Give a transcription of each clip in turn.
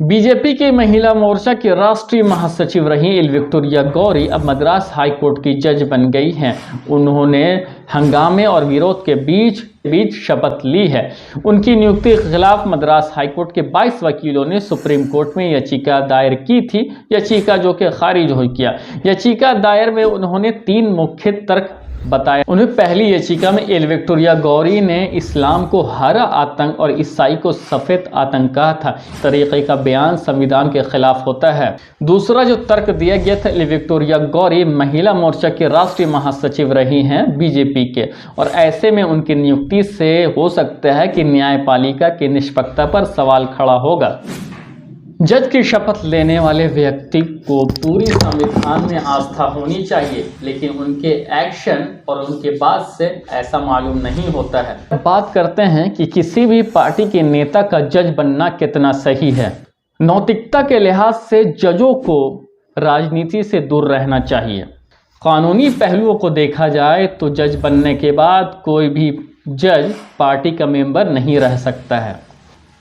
BJP की महिला मोर्चा की राष्ट्रीय महासचिव रही एल विक्टोरिया गौरी अब मद्रास हाई कोर्ट की जज बन गई हैं। उन्होंने हंगामे और विरोध के बीच शपथ ली है। उनकी नियुक्ति के खिलाफ मद्रास हाई कोर्ट के 22 वकीलों ने सुप्रीम कोर्ट में याचिका दायर की थी। याचिका जो कि खारिज हो गया। याचिका दायर में उन्होंने 3 मुख्य तर्क बताया। उन्हें पहली याचिका में एल विक्टोरिया गौरी ने इस्लाम को हरा आतंक और ईसाई को सफ़ेद आतंक कहा था। तरीक़े का बयान संविधान के खिलाफ होता है। दूसरा जो तर्क दिया गया था, एल विक्टोरिया गौरी महिला मोर्चा के राष्ट्रीय महासचिव रही हैं बीजेपी के, और ऐसे में उनकी नियुक्ति से हो सकता है कि न्यायपालिका की निष्पक्षता पर सवाल खड़ा होगा। जज की शपथ लेने वाले व्यक्ति को पूरी संविधान में आस्था होनी चाहिए, लेकिन उनके एक्शन और उनके बात से ऐसा मालूम नहीं होता है। बात करते हैं कि किसी भी पार्टी के नेता का जज बनना कितना सही है। नैतिकता के लिहाज से जजों को राजनीति से दूर रहना चाहिए। कानूनी पहलुओं को देखा जाए तो जज बनने के बाद कोई भी जज पार्टी का मेंबर नहीं रह सकता है,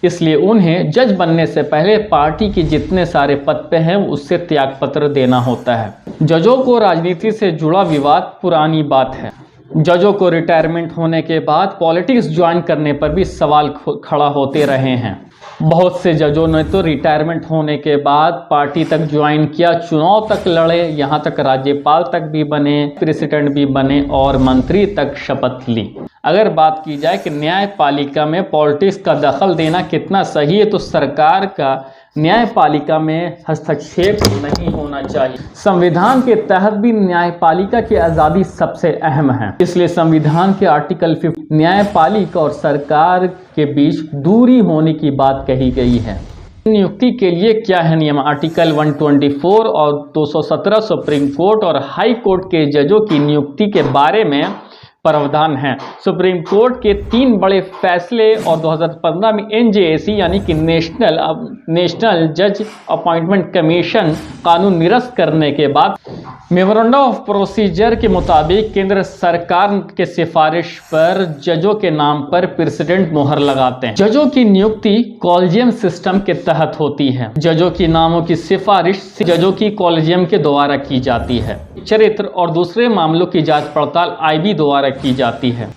इसलिए उन्हें जज बनने से पहले पार्टी के जितने सारे पद पे हैं उससे त्यागपत्र देना होता है। जजों को राजनीति से जुड़ा विवाद पुरानी बात है। जजों को रिटायरमेंट होने के बाद पॉलिटिक्स ज्वाइन करने पर भी सवाल खड़ा होते रहे हैं। बहुत से जजों ने तो रिटायरमेंट होने के बाद पार्टी तक ज्वाइन किया, चुनाव तक लड़े, यहाँ तक राज्यपाल तक भी बने, प्रेसिडेंट भी बने और मंत्री तक शपथ ली। अगर बात की जाए कि न्यायपालिका में पॉलिटिक्स का दखल देना कितना सही है, तो सरकार का न्यायपालिका में हस्तक्षेप नहीं होना चाहिए। संविधान के तहत भी न्यायपालिका की आज़ादी सबसे अहम है, इसलिए संविधान के आर्टिकल 50 न्यायपालिका और सरकार के बीच दूरी होने की बात कही गई है। नियुक्ति के लिए क्या है नियम? आर्टिकल 124 और 217 सुप्रीम कोर्ट और हाई कोर्ट के जजों की नियुक्ति के बारे में प्रावधान है। सुप्रीम कोर्ट के 3 बड़े फैसले और 2015 में NJAC यानी कि नेशनल जज अपॉइंटमेंट कमीशन कानून निरस्त करने के बाद मेमोरेंडम ऑफ प्रोसीजर के मुताबिक केंद्र सरकार के सिफारिश पर जजों के नाम पर प्रेसिडेंट मोहर लगाते हैं। जजों की नियुक्ति कॉलेजियम सिस्टम के तहत होती है। जजों की नामों की सिफारिश जजों की कॉलेजियम के द्वारा की जाती है। चरित्र और दूसरे मामलों की जांच पड़ताल IB द्वारा की जाती है।